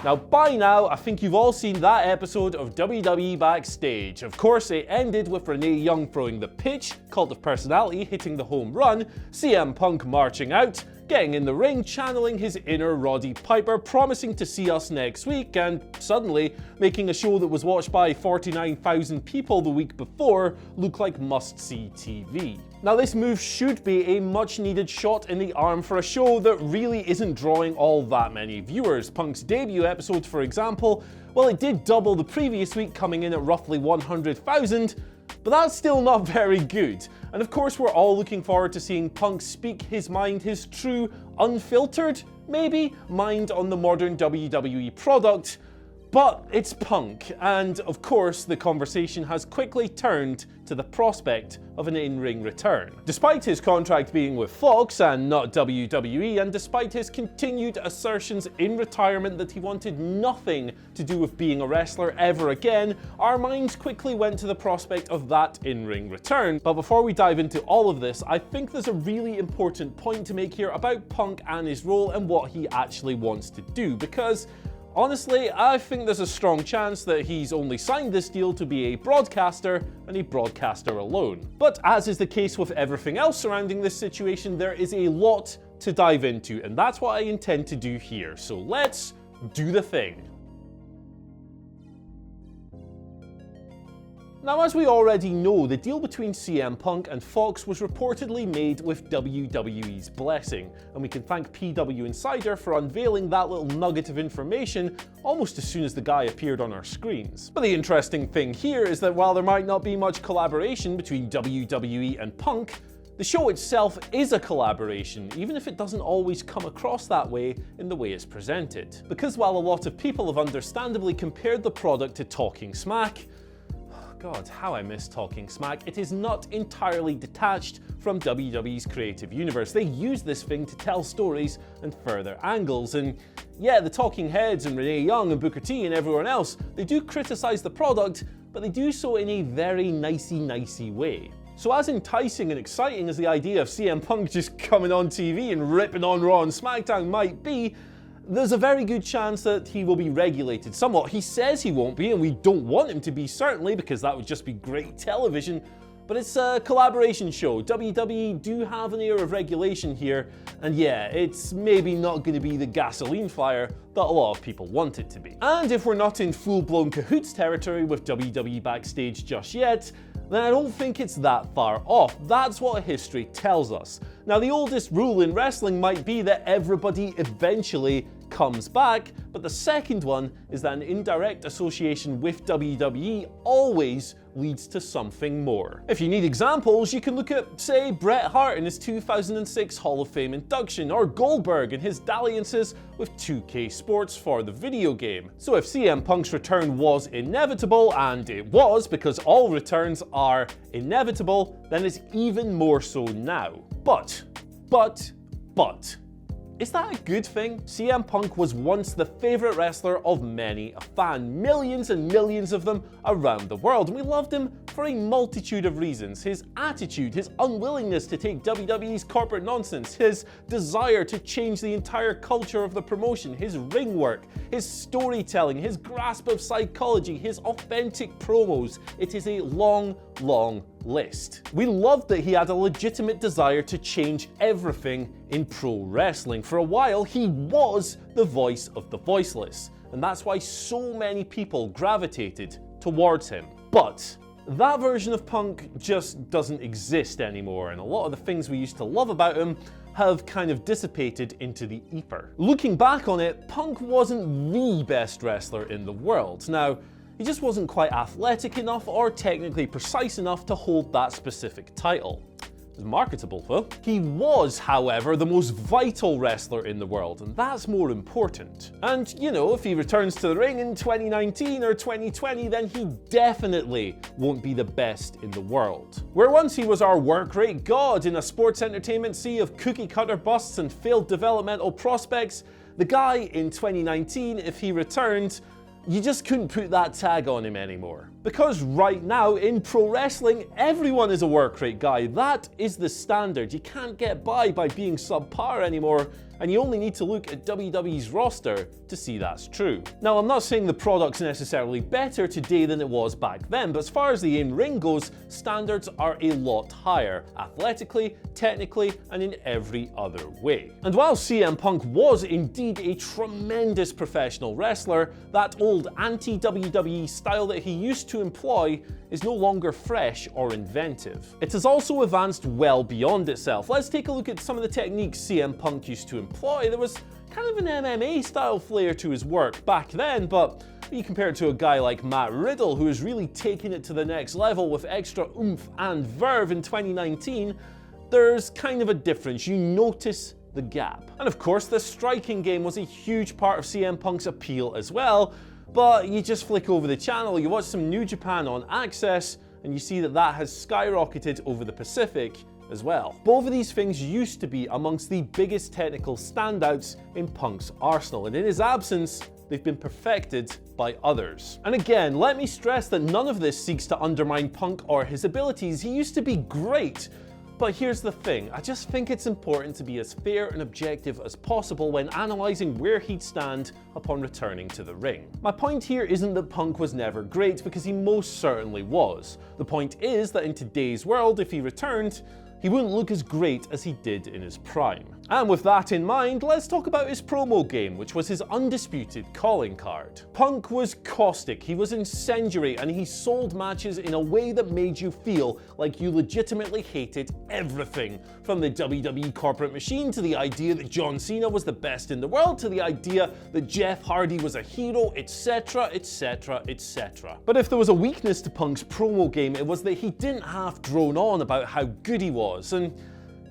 Now, by now, I think you've all seen that episode of WWE Backstage. Of course, it ended with Renee Young throwing the pitch, Cult of Personality hitting the home run, CM Punk marching out, getting in the ring, channeling his inner Roddy Piper, promising to see us next week, and suddenly making a show that was watched by 49,000 people the week before look like must-see TV. Now, this move should be a much-needed shot in the arm for a show that really isn't drawing all that many viewers. Punk's debut episode, for example, well, it did double the previous week, coming in at roughly 100,000, but that's still not very good. And of course, we're all looking forward to seeing Punk speak his mind, his true, unfiltered, maybe, mind on the modern WWE product. But it's Punk, and of course the conversation has quickly turned to the prospect of an in-ring return. Despite his contract being with Fox and not WWE, and despite his continued assertions in retirement that he wanted nothing to do with being a wrestler ever again, our minds quickly went to the prospect of that in-ring return. But before we dive into all of this, I think there's a really important point to make here about Punk and his role and what he actually wants to do, because honestly, I think there's a strong chance that he's only signed this deal to be a broadcaster, and a broadcaster alone. But as is the case with everything else surrounding this situation, there is a lot to dive into, and that's what I intend to do here. So let's do the thing. Now, as we already know, the deal between CM Punk and Fox was reportedly made with WWE's blessing, and we can thank PW Insider for unveiling that little nugget of information almost as soon as the guy appeared on our screens. But the interesting thing here is that while there might not be much collaboration between WWE and Punk, the show itself is a collaboration, even if it doesn't always come across that way in the way it's presented. Because while a lot of people have understandably compared the product to Talking Smack, God, how I miss Talking Smack, it is not entirely detached from WWE's creative universe. They use this thing to tell stories and further angles, and yeah, the Talking Heads and Renee Young and Booker T and everyone else, they do criticize the product, but they do so in a very nicey way. So as enticing and exciting as the idea of CM Punk just coming on TV and ripping on Raw and SmackDown might be, there's a very good chance that he will be regulated somewhat. He says he won't be, and we don't want him to be, certainly, because that would just be great television. But it's a collaboration show. WWE do have an air of regulation here, and yeah, it's maybe not going to be the gasoline fire that a lot of people want it to be. And if we're not in full-blown cahoots territory with WWE Backstage just yet, then I don't think it's that far off. That's what history tells us. Now, the oldest rule in wrestling might be that everybody eventually comes back, but the second one is that an indirect association with WWE always leads to something more. If you need examples, you can look at, say, Bret Hart in his 2006 Hall of Fame induction, or Goldberg and his dalliances with 2K Sports for the video game. So if CM Punk's return was inevitable, and it was, because all returns are inevitable, then it's even more so now. But, is that a good thing? CM Punk was once the favourite wrestler of many a fan, millions and millions of them around the world, and we loved him for a multitude of reasons. His attitude, his unwillingness to take WWE's corporate nonsense, his desire to change the entire culture of the promotion, his ring work, his storytelling, his grasp of psychology, his authentic promos. It is a long list. We loved that he had a legitimate desire to change everything in pro wrestling. For a while, he was the voice of the voiceless, and that's why so many people gravitated towards him. But that version of Punk just doesn't exist anymore, and a lot of the things we used to love about him have kind of dissipated into the ether. Looking back on it, Punk wasn't the best wrestler in the world. Now, he just wasn't quite athletic enough or technically precise enough to hold that specific title. It was marketable though. He was, however, the most vital wrestler in the world, and that's more important. And, you know, if he returns to the ring in 2019 or 2020, then he definitely won't be the best in the world. Where once he was our work rate god in a sports entertainment sea of cookie cutter busts and failed developmental prospects, the guy in 2019, if he returned, you just couldn't put that tag on him anymore. Because right now in pro wrestling, everyone is a work rate guy. That is the standard. You can't get by being subpar anymore. and you only need to look at WWE's roster to see that's true. Now, I'm not saying the product's necessarily better today than it was back then, but as far as the in-ring goes, standards are a lot higher, athletically, technically, and in every other way. And while CM Punk was indeed a tremendous professional wrestler, that old anti-WWE style that he used to employ is no longer fresh or inventive. It has also advanced well beyond itself. Let's take a look at some of the techniques CM Punk used to employ. There was kind of an MMA style flair to his work back then, but you compare it to a guy like Matt Riddle, who is really taking it to the next level with extra oomph and verve in 2019, there's kind of a difference. You notice the gap. And of course, the striking game was a huge part of CM Punk's appeal as well, but you just flick over the channel, you watch some New Japan on Access, and you see that that has skyrocketed over the Pacific as well. Both of these things used to be amongst the biggest technical standouts in Punk's arsenal, and in his absence, they've been perfected by others. And again, let me stress that none of this seeks to undermine Punk or his abilities. He used to be great. But here's the thing, I just think it's important to be as fair and objective as possible when analysing where he'd stand upon returning to the ring. My point here isn't that Punk was never great, because he most certainly was. The point is that in today's world, if he returned, he wouldn't look as great as he did in his prime. And with that in mind, let's talk about his promo game, which was his undisputed calling card. Punk was caustic, he was incendiary, and he sold matches in a way that made you feel like you legitimately hated everything. From the WWE corporate machine, to the idea that John Cena was the best in the world, to the idea that Jeff Hardy was a hero, etc, etc, etc. But if there was a weakness to Punk's promo game, it was that he didn't half drone on about how good he was. And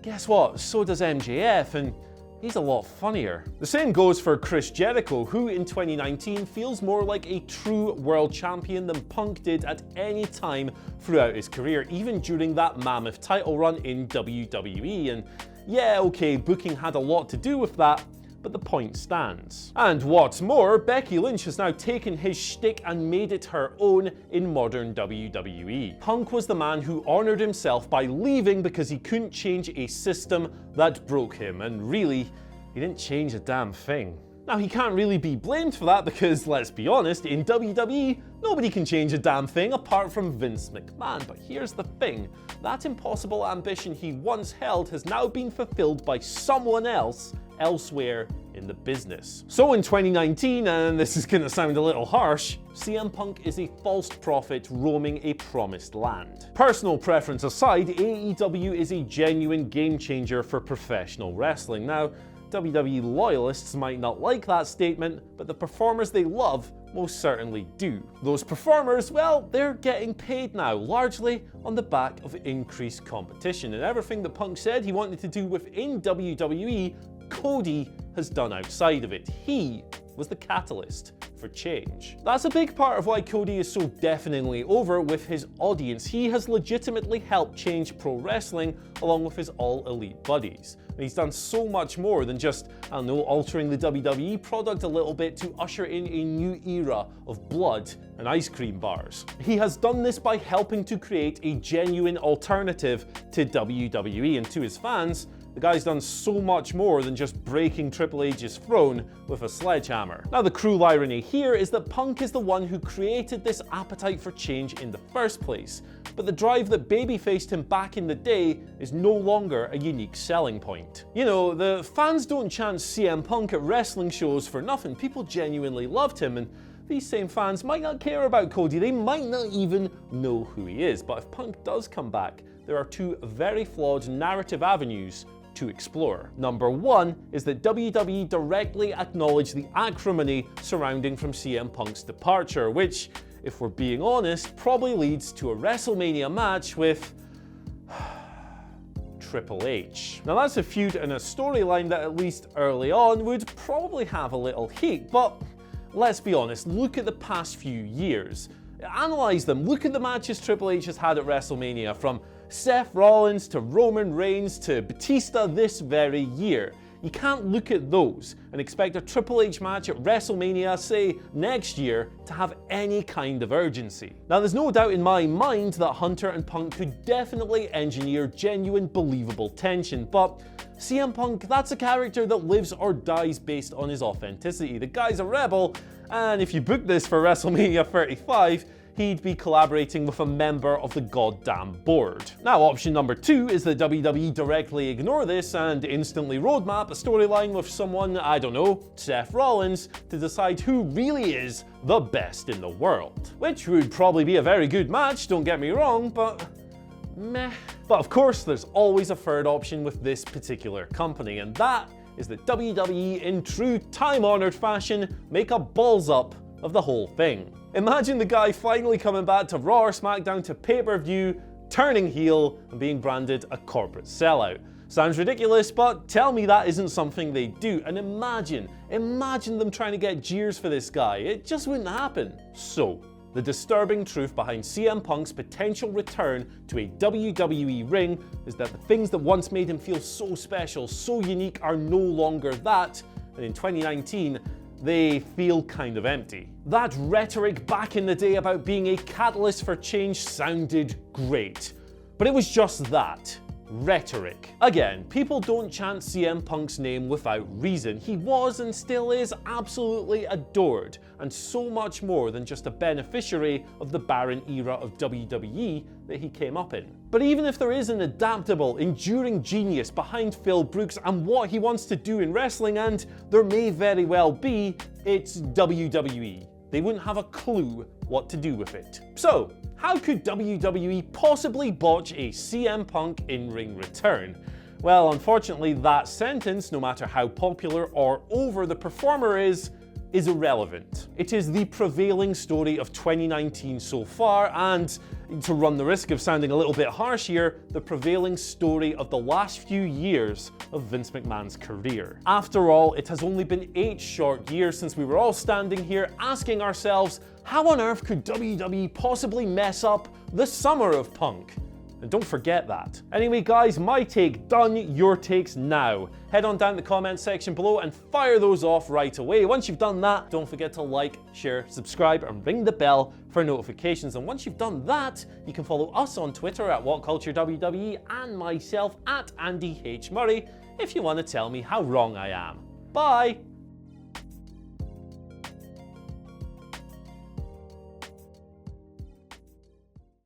guess what? So does MJF, and he's a lot funnier. The same goes for Chris Jericho, who in 2019 feels more like a true world champion than Punk did at any time throughout his career, even during that mammoth title run in WWE. And yeah, okay, booking had a lot to do with that, but the point stands. And what's more, Becky Lynch has now taken his shtick and made it her own in modern WWE. Punk was the man who honoured himself by leaving because he couldn't change a system that broke him, and really, he didn't change a damn thing. Now, he can't really be blamed for that because, let's be honest, in WWE, nobody can change a damn thing apart from Vince McMahon. But here's the thing, that impossible ambition he once held has now been fulfilled by someone else elsewhere in the business. So in 2019, and this is gonna sound a little harsh, CM Punk is a false prophet roaming a promised land. Personal preference aside, AEW is a genuine game changer for professional wrestling. Now, WWE loyalists might not like that statement, but the performers they love most certainly do. Those performers, well, they're getting paid now, largely on the back of increased competition, and everything that Punk said he wanted to do within WWE, Cody has done outside of it. He was the catalyst for change. That's a big part of why Cody is so deafeningly over with his audience. He has legitimately helped change pro wrestling along with his All Elite buddies. And he's done so much more than just, I don't know, altering the WWE product a little bit to usher in a new era of blood and ice cream bars. He has done this by helping to create a genuine alternative to WWE, and to his fans, the guy's done so much more than just breaking Triple H's throne with a sledgehammer. Now, the cruel irony here is that Punk is the one who created this appetite for change in the first place, but the drive that babyfaced him back in the day is no longer a unique selling point. You know, the fans don't chant CM Punk at wrestling shows for nothing. People genuinely loved him, and these same fans might not care about Cody, they might not even know who he is. But if Punk does come back, there are two very flawed narrative avenues to explore. Number one is that WWE directly acknowledged the acrimony surrounding from CM Punk's departure, which, if we're being honest, probably leads to a WrestleMania match with Triple H. Now, that's a feud and a storyline that, at least early on, would probably have a little heat, but let's be honest, look at the past few years. Analyze them. Look at the matches Triple H has had at WrestleMania, from Seth Rollins to Roman Reigns to Batista this very year. You can't look at those and expect a Triple H match at WrestleMania, say, next year, to have any kind of urgency. Now, there's no doubt in my mind that Hunter and Punk could definitely engineer genuine, believable tension, but CM Punk, that's a character that lives or dies based on his authenticity. The guy's a rebel, and if you book this for WrestleMania 35, he'd be collaborating with a member of the goddamn board. Now, option number 2 is that WWE directly ignore this and instantly roadmap a storyline with someone, I don't know, Seth Rollins, to decide who really is the best in the world. Which would probably be a very good match, don't get me wrong, but meh. But of course, there's always a third option with this particular company, and that is that WWE, in true time-honored fashion, make a balls up of the whole thing. Imagine the guy finally coming back to Raw or SmackDown to pay-per-view, turning heel, and being branded a corporate sellout. Sounds ridiculous, but tell me that isn't something they do. And imagine them trying to get jeers for this guy. It just wouldn't happen. So, the disturbing truth behind CM Punk's potential return to a WWE ring is that the things that once made him feel so special, so unique, are no longer that, and in 2019, they feel kind of empty. That rhetoric back in the day about being a catalyst for change sounded great, but it was just that. Rhetoric. Again, people don't chant CM Punk's name without reason. He was and still is absolutely adored, and so much more than just a beneficiary of the barren era of WWE that he came up in. But even if there is an adaptable, enduring genius behind Phil Brooks and what he wants to do in wrestling, and there may very well be, it's WWE. They wouldn't have a clue what to do with it. So, how could WWE possibly botch a CM Punk in-ring return? Well, unfortunately, that sentence, no matter how popular or over the performer is irrelevant. It is the prevailing story of 2019 so far, and to run the risk of sounding a little bit harsh here, the prevailing story of the last few years of Vince McMahon's career. After all, it has only been 8 short years since we were all standing here asking ourselves, how on earth could WWE possibly mess up the summer of Punk? And don't forget that. Anyway guys, my take done, your takes now. Head on down to the comment section below and fire those off right away. Once you've done that, don't forget to like, share, subscribe, and ring the bell for notifications. And once you've done that, you can follow us on Twitter at WhatCultureWWE and myself at Andy H. Murray if you want to tell me how wrong I am. Bye!